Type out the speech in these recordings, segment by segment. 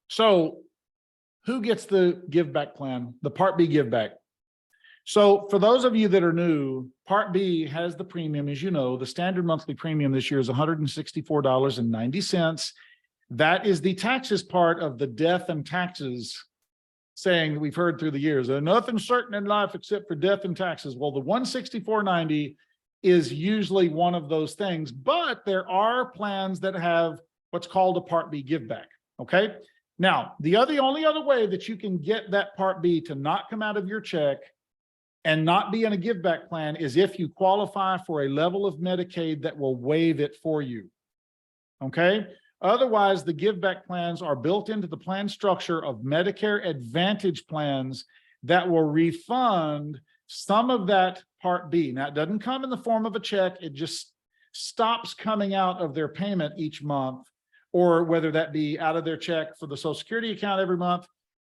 So who gets the give back plan, the Part B give back? So for those of you that are new, Part B has the premium, as you know, the standard monthly premium this year is $164.90. That is the taxes part of the death and taxes saying that we've heard through the years. Nothing's certain in life except for death and taxes. Well, the $164.90 is usually one of those things, but there are plans that have what's called a Part B give back. Okay. Now, the only other way that you can get that Part B to not come out of your check and not be in a give back plan is if you qualify for a level of Medicaid that will waive it for you. Okay. Otherwise, the give back plans are built into the plan structure of Medicare Advantage plans that will refund some of that Part B. Now, it doesn't come in the form of a check. It just stops coming out of their payment each month, or whether that be out of their check for the Social Security account every month,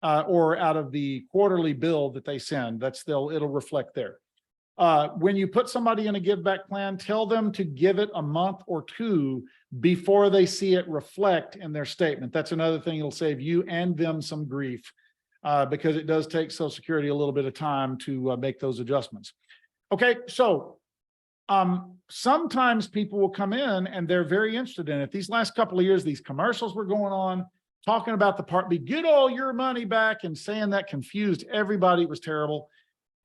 or out of the quarterly bill that they send. It'll reflect there. When you put somebody in a give back plan, tell them to give it a month or two before they see it reflect in their statement. That's another thing that'll save you and them some grief, because it does take Social Security a little bit of time to make those adjustments. Okay, so sometimes people will come in and they're very interested in it. These last couple of years, these commercials were going on talking about the Part B, get all your money back, and saying that confused everybody. It was terrible.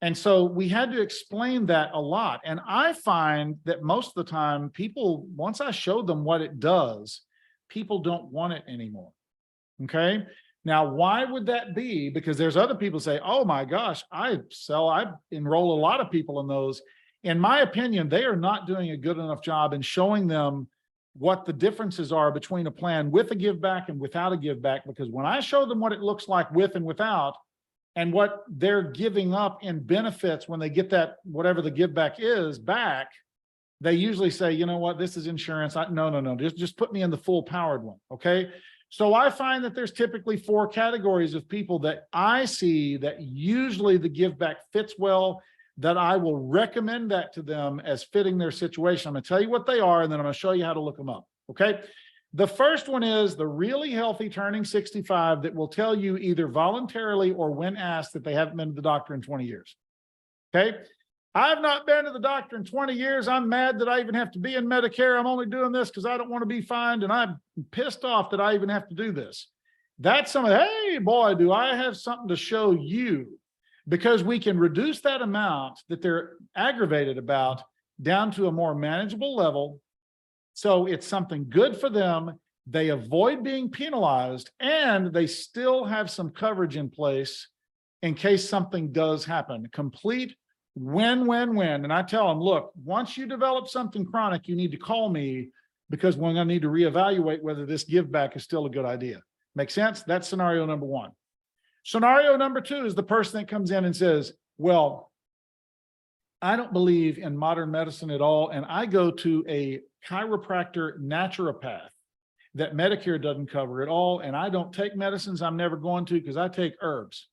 And so we had to explain that a lot. And I find that most of the time people, once I showed them what it does, people don't want it anymore. Okay. Now, why would that be? Because there's other people say, oh my gosh, I enroll a lot of people in those. In my opinion, they are not doing a good enough job in showing them what the differences are between a plan with a give back and without a give back. Because when I show them what it looks like with and without, and what they're giving up in benefits when they get that, whatever the give back is, back, they usually say, you know what, this is insurance. No, just put me in the full powered one. Okay. So I find that there's typically 4 categories of people that I see that usually the give back fits well, that I will recommend that to them as fitting their situation. I'm going to tell you what they are, and then I'm going to show you how to look them up. Okay. The first one is the really healthy turning 65 that will tell you either voluntarily or when asked that they haven't been to the doctor in 20 years. Okay. I've not been to the doctor in 20 years. I'm mad that I even have to be in Medicare. I'm only doing this because I don't want to be fined, and I'm pissed off that I even have to do this. That's hey, boy, do I have something to show you, because we can reduce that amount that they're aggravated about down to a more manageable level. So it's something good for them. They avoid being penalized, and they still have some coverage in place in case something does happen. Complete win-win-win. And I tell them, look, once you develop something chronic, you need to call me, because we're going to need to reevaluate whether this give back is still a good idea. Make sense? That's scenario number 1. Scenario number 2 is the person that comes in and says, well, I don't believe in modern medicine at all, and I go to a chiropractor naturopath that Medicare doesn't cover at all, and I don't take medicines. I'm never going to, because I take herbs.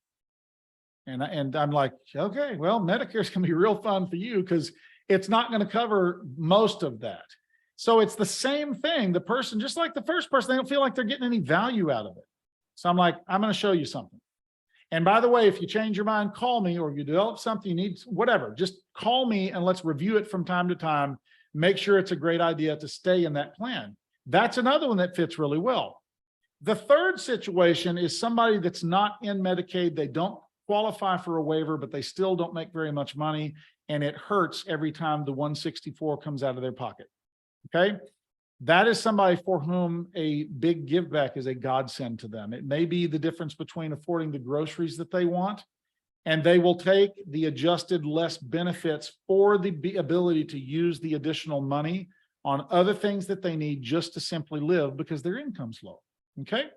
And I'm like, okay, well, Medicare's going to be real fun for you, because it's not going to cover most of that. So it's the same thing. The person, just like the first person, they don't feel like they're getting any value out of it. So I'm like, I'm going to show you something. And by the way, if you change your mind, call me, or if you develop something you need, whatever, just call me and let's review it from time to time. Make sure it's a great idea to stay in that plan. That's another one that fits really well. The third situation is somebody that's not in Medicaid. They don't qualify for a waiver, but they still don't make very much money, and it hurts every time the 164 comes out of their pocket. Okay. That is somebody for whom a big give back is a godsend to them. It may be the difference between affording the groceries that they want, and they will take the adjusted less benefits for the ability to use the additional money on other things that they need just to simply live, because their income's low. Okay.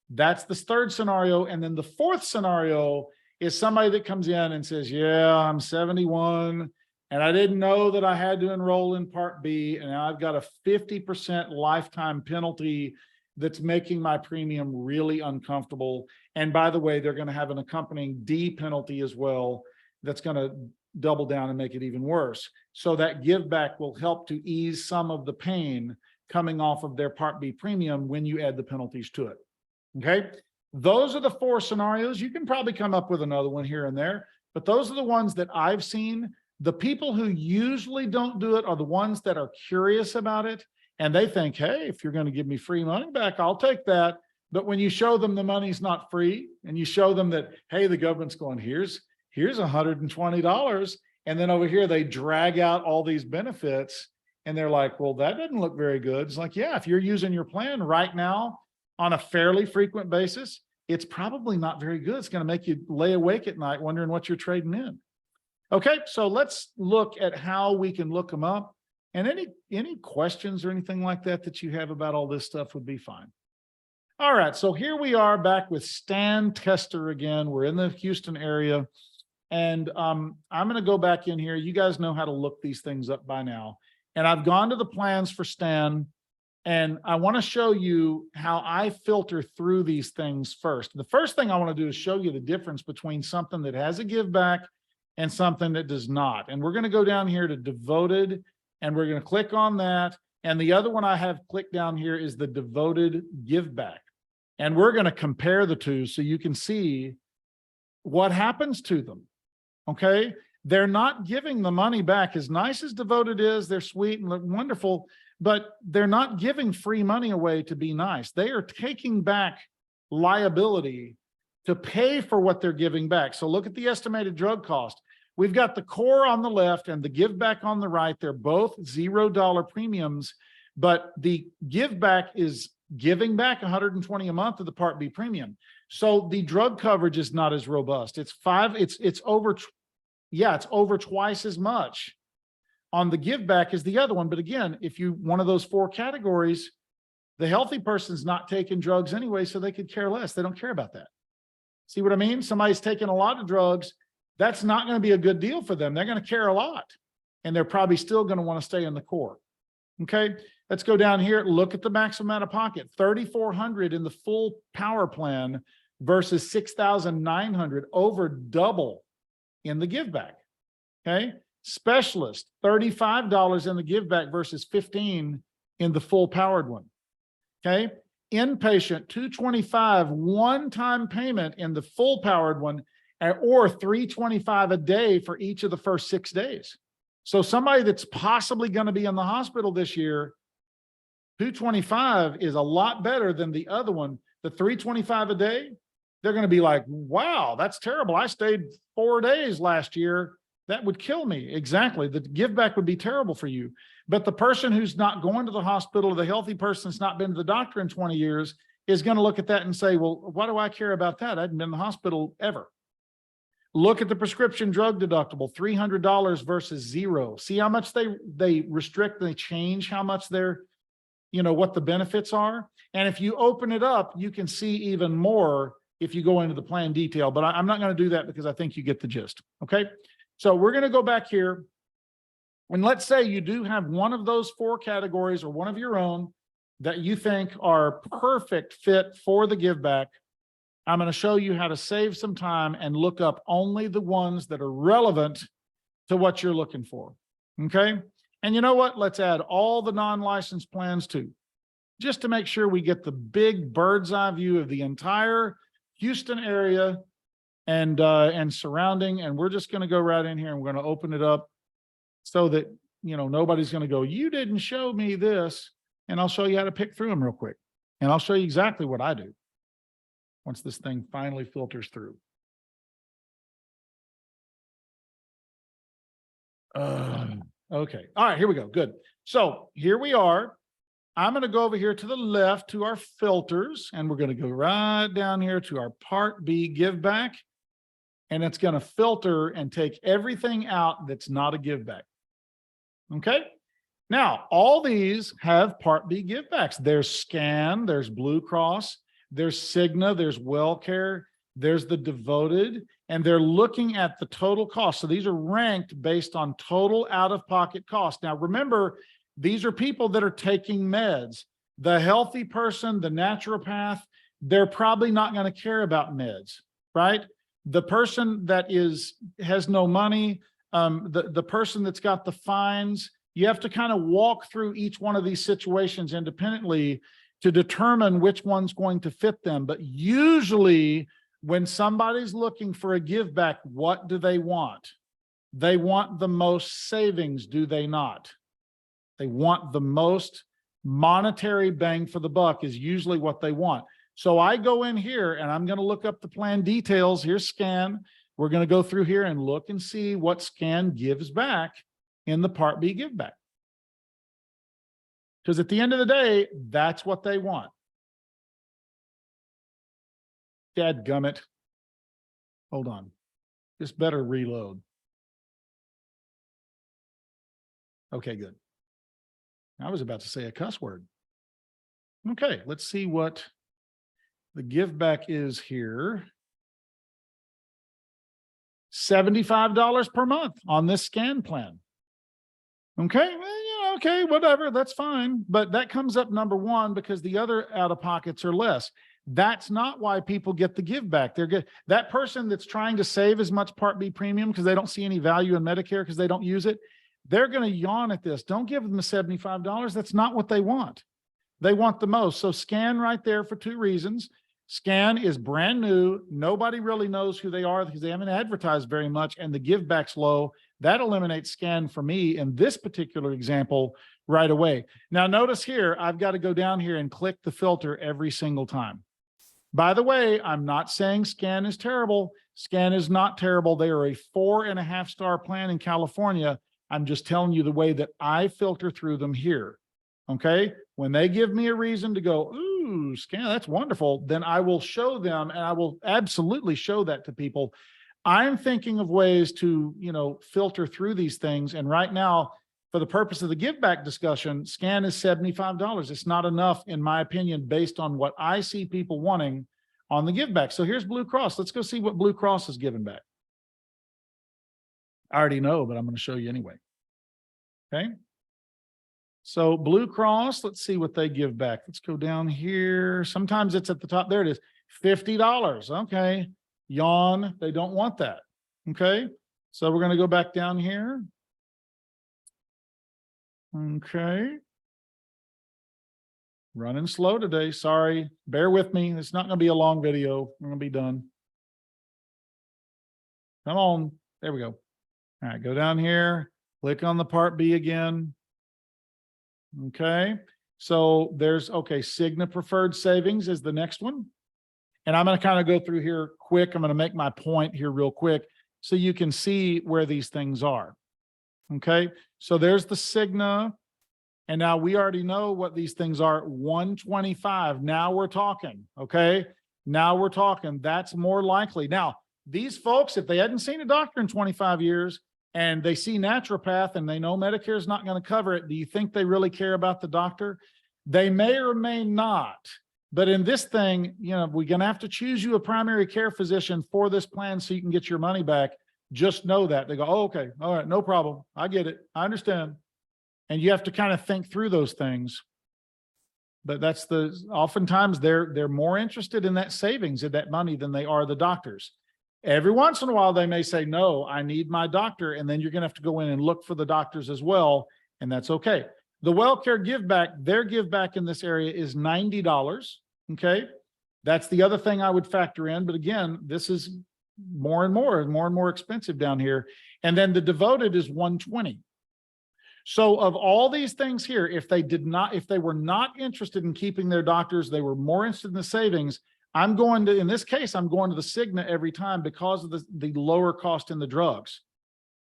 That's the third scenario. And then the fourth scenario is somebody that comes in and says, yeah, I'm 71 and I didn't know that I had to enroll in Part B, and I've got a 50% lifetime penalty that's making my premium really uncomfortable. And by the way, they're going to have an accompanying D penalty as well that's going to double down and make it even worse. So that give back will help to ease some of the pain coming off of their Part B premium when you add the penalties to it. Okay. Those are the 4 scenarios. You can probably come up with another one here and there, but those are the ones that I've seen. The people who usually don't do it are the ones that are curious about it. And they think, hey, if you're going to give me free money back, I'll take that. But when you show them the money's not free and you show them that, hey, the government's going, here's $120. And then over here, they drag out all these benefits and they're like, well, that doesn't look very good. It's like, yeah, if you're using your plan right now on a fairly frequent basis, it's probably not very good. It's going to make you lay awake at night wondering what you're trading in. Okay, so let's look at how we can look them up. And any questions or anything like that you have about all this stuff would be fine. All right, so here we are back with Stan Tester again. We're in the Houston area. And I'm going to go back in here. You guys know how to look these things up by now. And I've gone to the plans for Stan. And I want to show you how I filter through these things first. The first thing I want to do is show you the difference between something that has a give back and something that does not. And we're going to go down here to devoted, and we're going to click on that. And the other one I have clicked down here is the devoted give back. And we're going to compare the two so you can see what happens to them. Okay. They're not giving the money back. As nice as devoted is, they're sweet and look wonderful, but they're not giving free money away to be nice. They are taking back liability to pay for what they're giving back. So look at the estimated drug cost. We've got the core on the left and the give back on the right. They're both $0 premiums, but the give back is giving back $120 a month of the Part B premium. So the drug coverage is not as robust. It's over twice as much on the give back as the other one. But again, if you, one of those 4 categories, the healthy person's not taking drugs anyway, so they could care less. They don't care about that. See what I mean? Somebody's taking a lot of drugs. That's not going to be a good deal for them. They're going to care a lot, and they're probably still going to want to stay in the core. Okay, let's go down here. Look at the maximum out of pocket, $3,400 in the full power plan versus $6,900, over double in the give back. Okay, specialist, $35 in the give back versus $15 in the full powered one. Okay, inpatient, $225 one-time payment in the full powered one, or $325 a day for each of the first 6 days. So somebody that's possibly going to be in the hospital this year, $225 is a lot better than the other one. The $325 a day, they're going to be like, wow, that's terrible. I stayed 4 days last year. That would kill me. Exactly. The give back would be terrible for you. But the person who's not going to the hospital, the healthy person that's not been to the doctor in 20 years, is going to look at that and say, well, why do I care about that? I haven't been in the hospital ever. Look at the prescription drug deductible, $300 versus $0. See how much they restrict, they change how much they're, what the benefits are. And if you open it up, you can see even more if you go into the plan detail, but I'm not going to do that because I think you get the gist. Okay. So we're going to go back here. And let's say you do have one of those 4 categories or one of your own that you think are perfect fit for the give back. I'm going to show you how to save some time and look up only the ones that are relevant to what you're looking for. Okay. And you know what? Let's add all the non-licensed plans too, just to make sure we get the big bird's eye view of the entire Houston area and surrounding. And we're just going to go right in here and we're going to open it up so that, nobody's going to go, you didn't show me this. And I'll show you how to pick through them real quick. And I'll show you exactly what I do once this thing finally filters through. Okay. All right, here we go. Good. So here we are. I'm going to go over here to the left to our filters, and we're going to go right down here to our Part B give back. And it's going to filter and take everything out that's not a give back. Okay. Now, all these have Part B give backs. There's SCAN, there's Blue Cross, there's Cigna, there's WellCare, there's the Devoted, and they're looking at the total cost. So these are ranked based on total out-of-pocket cost. Now, remember, these are people that are taking meds. The healthy person, the naturopath, they're probably not going to care about meds, right? The person that has no money, the person that's got the fines, you have to kind of walk through each one of these situations independently to determine which one's going to fit them. But usually when somebody's looking for a give back, what do they want? They want the most savings, do they not? They want the most monetary bang for the buck is usually what they want. So I go in here and I'm going to look up the plan details. Here's Scan. We're going to go through here and look and see what Scan gives back in the Part B give back. Because at the end of the day, that's what they want. Dadgummit. Hold on. This better reload. Okay, good. I was about to say a cuss word. Okay, let's see what the give back is here. $75 per month on this Scan plan. Okay, well, yeah, okay, whatever, that's fine. But that comes up number one because the other out-of-pockets are less. That's not why people get the give back. They're good. That person that's trying to save as much Part B premium because they don't see any value in Medicare because they don't use it, they're going to yawn at this. Don't give them the $75. That's not what they want. They want the most. So Scan right there for two reasons. Scan is brand new. Nobody really knows who they are because they haven't advertised very much, and the give back's low. That eliminates Scan for me in this particular example right away. Now notice here, I've got to go down here and click the filter every single time. By the way, I'm not saying Scan is terrible. Scan is not terrible. They are a 4.5-star plan in California. I'm just telling you the way that I filter through them here. Okay. When they give me a reason to go, ooh, Scan, that's wonderful, then I will show them, and I will absolutely show that to people. I'm thinking of ways to, filter through these things. And right now, for the purpose of the give back discussion, Scan is $75. It's not enough, in my opinion, based on what I see people wanting on the give back. So here's Blue Cross. Let's go see what Blue Cross is giving back. I already know, but I'm going to show you anyway. Okay. So Blue Cross, let's see what they give back. Let's go down here. Sometimes it's at the top. There it is. $50. Okay. Yawn. They don't want that. Okay. So we're going to go back down here. Okay. Running slow today. Sorry. Bear with me. It's not going to be a long video. We're going to be done. Come on. There we go. All right. Go down here. Click on the Part B again. Okay. So there's, okay, Cigna Preferred Savings is the next one. And I'm going to kind of go through here quick. I'm going to make my point here real quick so you can see where these things are. Okay. So there's the Cigna. And now we already know what these things are. 125. Now we're talking. Okay. Now we're talking. That's more likely. Now, these folks, if they hadn't seen a doctor in 25 years and they see naturopath and they know Medicare is not going to cover it, do you think they really care about the doctor? They may or may not. But in this thing, we're going to have to choose you a primary care physician for this plan so you can get your money back. Just know that. They go, oh, okay. All right. No problem. I get it. I understand. And you have to kind of think through those things. But that's oftentimes they're more interested in that savings, in that money, than they are the doctors. Every once in a while, they may say, no, I need my doctor. And then you're going to have to go in and look for the doctors as well. And that's okay. The WellCare give back, their give back in this area is $90. Okay. That's the other thing I would factor in. But again, this is more and more expensive down here. And then the Devoted is $120. So of all these things here, if they were not interested in keeping their doctors, they were more interested in the savings, in this case, I'm going to the Cigna every time because of the lower cost in the drugs.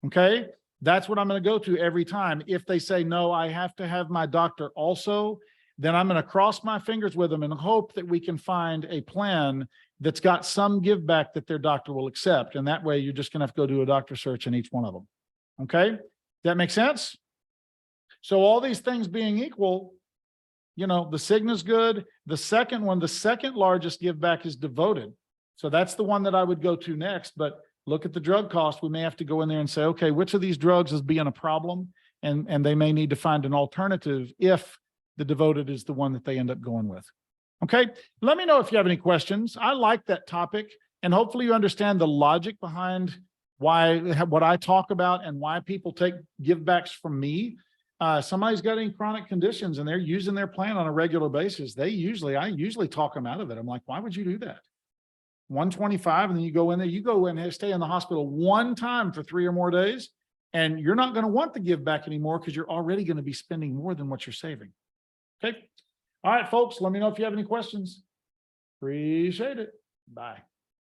Okay. That's what I'm going to go to every time. If they say, no, I have to have my doctor also, then I'm going to cross my fingers with them and hope that we can find a plan that's got some give back that their doctor will accept. And that way you're just going to have to go do a doctor search in each one of them. Okay. That makes sense? So all these things being equal, the Cigna's good. The second one, the second largest give back is Devoted. So that's the one that I would go to next. But look at the drug cost. We may have to go in there and say, okay, which of these drugs is being a problem? And they may need to find an alternative if the Devoted is the one that they end up going with. Okay. Let me know if you have any questions. I like that topic, and hopefully you understand the logic behind what I talk about and why people take give backs from me. somebody's got any chronic conditions and they're using their plan on a regular basis, I usually talk them out of it. I'm like, why would you do that? 125, and then you go in there, you go in and stay in the hospital one time for 3 or more days, and you're not going to want to give back anymore because you're already going to be spending more than what you're saving. Okay. All right, folks, let me know if you have any questions. Appreciate it. Bye.